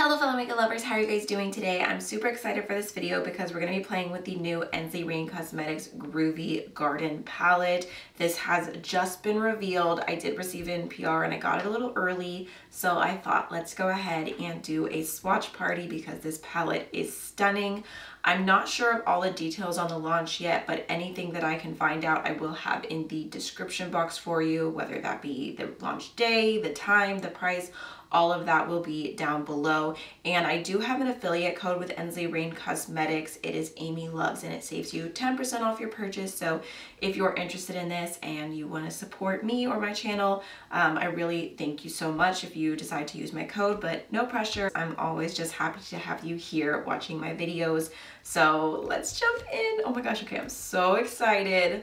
Hello fellow makeup lovers, how are you guys doing today? I'm super excited for this video because we're going to be playing with the new Ensley Rain Cosmetics Groovy Garden palette. This has just been revealed. I did receive it in PR and I got it a little early, so I thought let's go ahead and do a swatch party because this palette is stunning. I'm not sure of all the details on the launch yet, but anything that I can find out I will have in the description box for you, whether that be the launch day, the time, the price, all of that will be down below. And I do have an affiliate code with Ensley Rain Cosmetics. It is Amy Loves and it saves you 10% off your purchase. So if you're interested in this and you want to support me or my channel, I really thank you so much if you decide to use my code, but no pressure. I'm always just happy to have you here watching my videos. So let's jump in. Oh my gosh, okay, I'm so excited.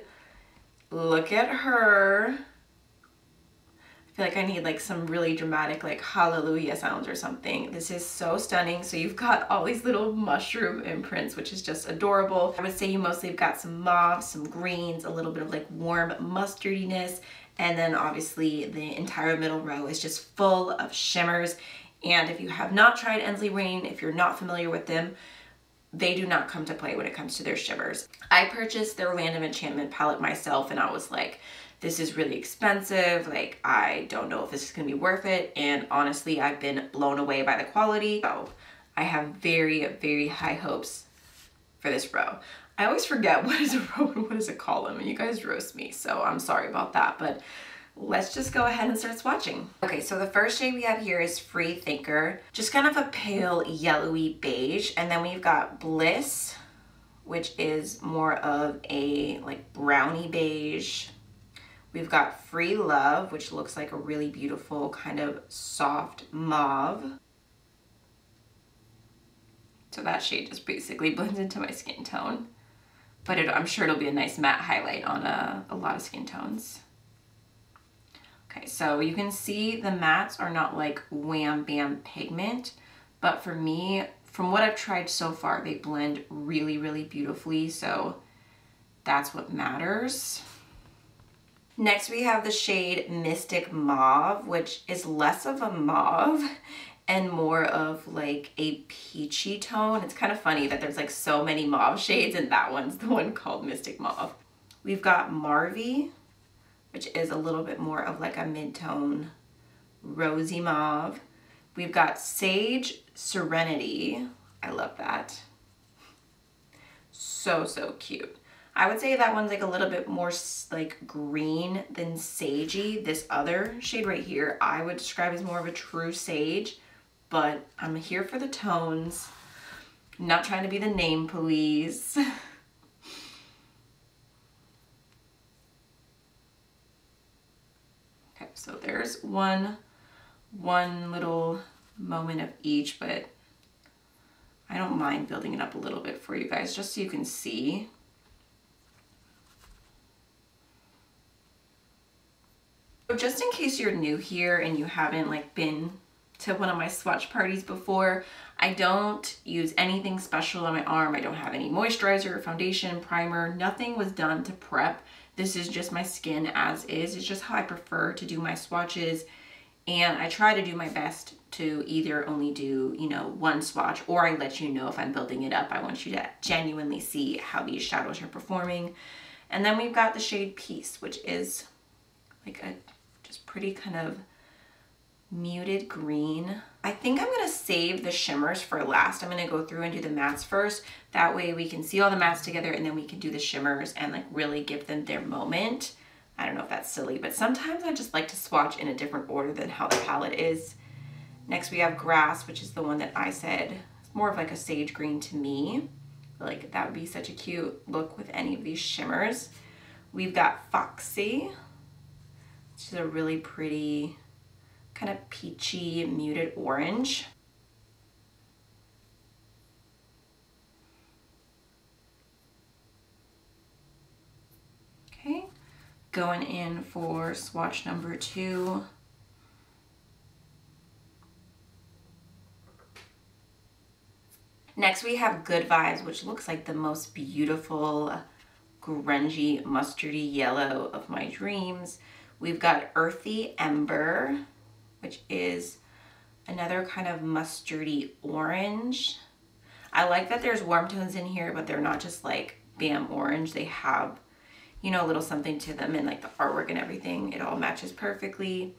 Look at her. I feel like I need like some really dramatic like hallelujah sounds or something. This is so stunning. So you've got all these little mushroom imprints, which is just adorable. I would say you mostly have got some mauve, some greens, a little bit of like warm mustardiness, and then obviously the entire middle row is just full of shimmers. And if you have not tried Ensley Rain, if you're not familiar with them, they do not come to play when it comes to their shimmers. I purchased their Land of Enchantment palette myself and I was like, this is really expensive, like I don't know if this is gonna be worth it, and honestly I've been blown away by the quality. So I have very, very high hopes for this row. I always forget what is a row and what is a column, and you guys roast me, so I'm sorry about that, but let's just go ahead and start swatching. Okay, so the first shade we have here is Free Thinker, just kind of a pale yellowy beige, and then we've got Bliss, which is more of a like brownie beige. We've got Free Love, which looks like a really beautiful kind of soft mauve. So that shade just basically blends into my skin tone, but I'm sure it'll be a nice matte highlight on a lot of skin tones. Okay, so you can see the mattes are not like wham bam pigment, but for me, from what I've tried so far, they blend really, really beautifully, so that's what matters. Next we have the shade Mystic Mauve, which is less of a mauve and more of like a peachy tone. It's kind of funny that there's like so many mauve shades and that one's the one called Mystic Mauve. We've got Marvy, which is a little bit more of like a mid-tone rosy mauve. We've got Sage Serenity. I love that. So, so cute. I would say that one's like a little bit more like green than sagey. This other shade right here, I would describe as more of a true sage, but I'm here for the tones. I'm not trying to be the name police. Okay, so there's one little moment of each, but I don't mind building it up a little bit for you guys just so you can see. Just in case you're new here and you haven't like been to one of my swatch parties before, I don't use anything special on my arm. I don't have any moisturizer, foundation, primer, nothing was done to prep. This is just my skin as is. It's just how I prefer to do my swatches, and I try to do my best to either only do, you know, one swatch, or I let you know if I'm building it up. I want you to genuinely see how these shadows are performing. And then we've got the shade Peace, which is like a just pretty kind of muted green. I think I'm gonna save the shimmers for last. I'm gonna go through and do the mattes first. That way we can see all the mattes together and then we can do the shimmers and like really give them their moment. I don't know if that's silly, but sometimes I just like to swatch in a different order than how the palette is. Next we have Grass, which is the one that I said is more of like a sage green to me. Like that would be such a cute look with any of these shimmers. We've got Foxy, which is a really pretty kind of peachy muted orange. Okay, going in for swatch number 2. Next we have Good Vibes, which looks like the most beautiful grungy mustardy yellow of my dreams. We've got Earthy Ember, which is another kind of mustardy orange. I like that there's warm tones in here, but they're not just like bam orange. They have, you know, a little something to them, and like the artwork and everything, it all matches perfectly.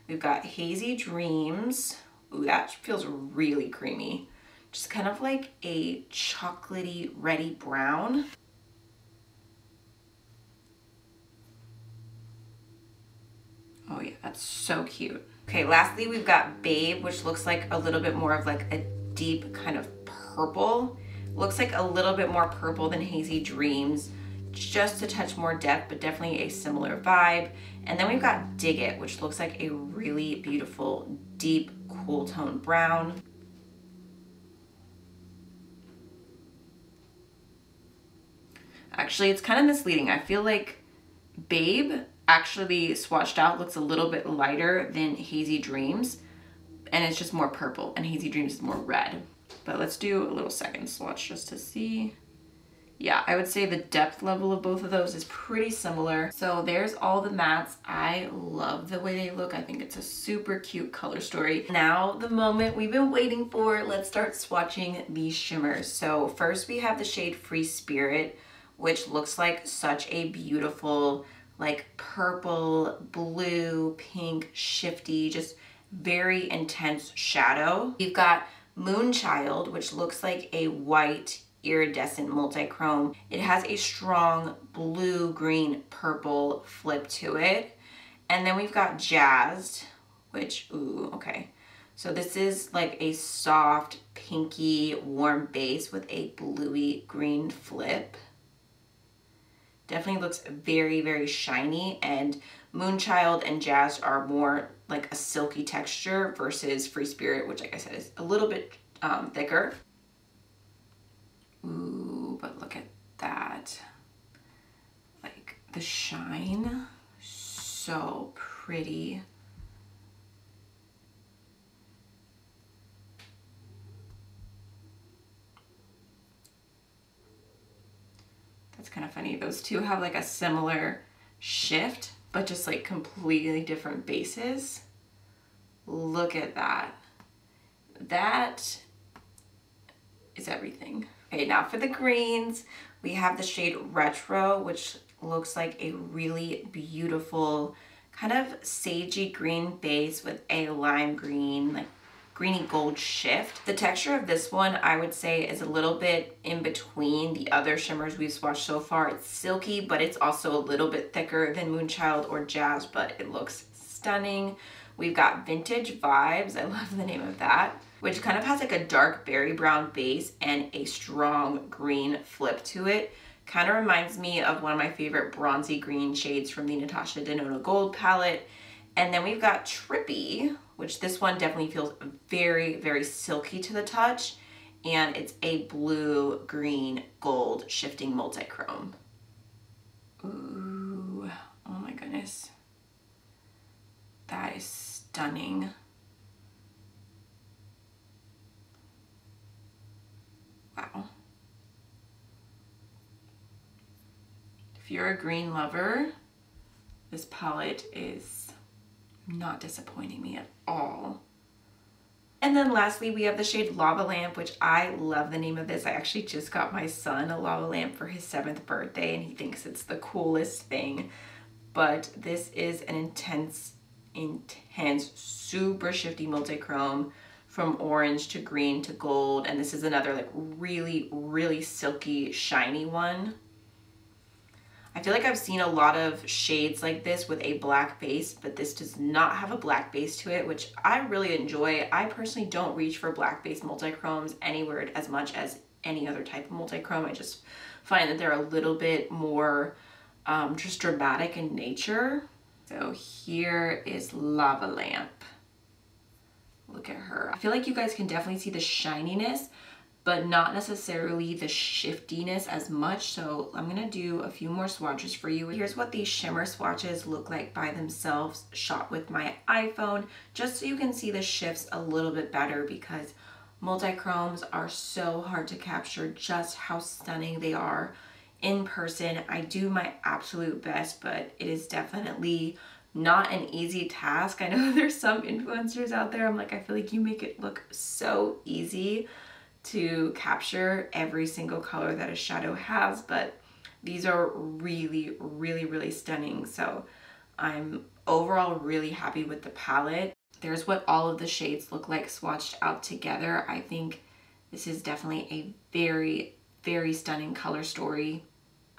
We've got Hazy Dreams. Ooh, that feels really creamy. Just kind of like a chocolatey reddy brown. Oh yeah, that's so cute. Okay, lastly, we've got Babe, which looks like a little bit more of like a deep kind of purple. Looks like a little bit more purple than Hazy Dreams. Just a touch more depth, but definitely a similar vibe. And then we've got Dig It, which looks like a really beautiful, deep, cool tone brown. Actually, it's kind of misleading. I feel like Babe actually swatched out looks a little bit lighter than Hazy Dreams, and it's just more purple, and Hazy Dreams is more red. But let's do a little second swatch just to see. Yeah, I would say the depth level of both of those is pretty similar. So there's all the mattes. I love the way they look. I think it's a super cute color story. Now, the moment we've been waiting for, let's start swatching these shimmers. So first we have the shade Free Spirit, which looks like such a beautiful, like purple, blue, pink, shifty, just very intense shadow. We've got Moonchild, which looks like a white iridescent multi-chrome. It has a strong blue, green, purple flip to it. And then we've got Jazzed, which, ooh, okay. So this is like a soft, pinky, warm base with a bluey green flip. Definitely looks very, very shiny, and Moonchild and Jazzed are more like a silky texture versus Free Spirit, which like I said is a little bit thicker. Ooh, but look at that. Like the shine, so pretty. That's kind of funny. Those two have like a similar shift, but just like completely different bases. Look at that. That is everything. Okay, now for the greens, we have the shade Retro, which looks like a really beautiful kind of sagey green base with a lime green, like greeny gold shift. The texture of this one, I would say, is a little bit in between the other shimmers we've swatched so far. It's silky, but it's also a little bit thicker than Moonchild or Jazz, but it looks stunning. We've got Vintage Vibes, I love the name of that, which kind of has like a dark berry brown base and a strong green flip to it. Kind of reminds me of one of my favorite bronzy green shades from the Natasha Denona Gold palette. And then we've got Trippy, which this one definitely feels very, very silky to the touch. And it's a blue, green, gold shifting multi-chrome. Ooh, oh my goodness. That is stunning. Wow. If you're a green lover, this palette is not disappointing me at all. And then lastly, we have the shade Lava Lamp, which I love the name of this. I actually just got my son a lava lamp for his 7th birthday, and he thinks it's the coolest thing. But this is an intense, super shifty multi-chrome from orange to green to gold. And this is another like really, really silky, shiny one. I feel like I've seen a lot of shades like this with a black base, but this does not have a black base to it, which I really enjoy. I personally don't reach for black base multi-chromes anywhere as much as any other type of multi-chrome. I just find that they're a little bit more just dramatic in nature. So here is Lava Lamp. Look at her. I feel like you guys can definitely see the shininess, but not necessarily the shiftiness as much. So I'm gonna do a few more swatches for you. Here's what these shimmer swatches look like by themselves, shot with my iPhone, just so you can see the shifts a little bit better, because multi-chromes are so hard to capture just how stunning they are in person. I do my absolute best, but it is definitely not an easy task. I know there's some influencers out there, I'm like, I feel like you make it look so easy to capture every single color that a shadow has, but these are really, really, really stunning. So I'm overall really happy with the palette. There's what all of the shades look like swatched out together. I think this is definitely a very, very stunning color story.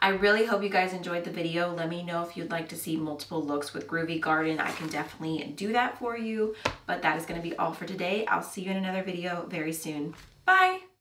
I really hope you guys enjoyed the video. Let me know if you'd like to see multiple looks with Groovy Garden. I can definitely do that for you, but that is going to be all for today. I'll see you in another video very soon. Bye!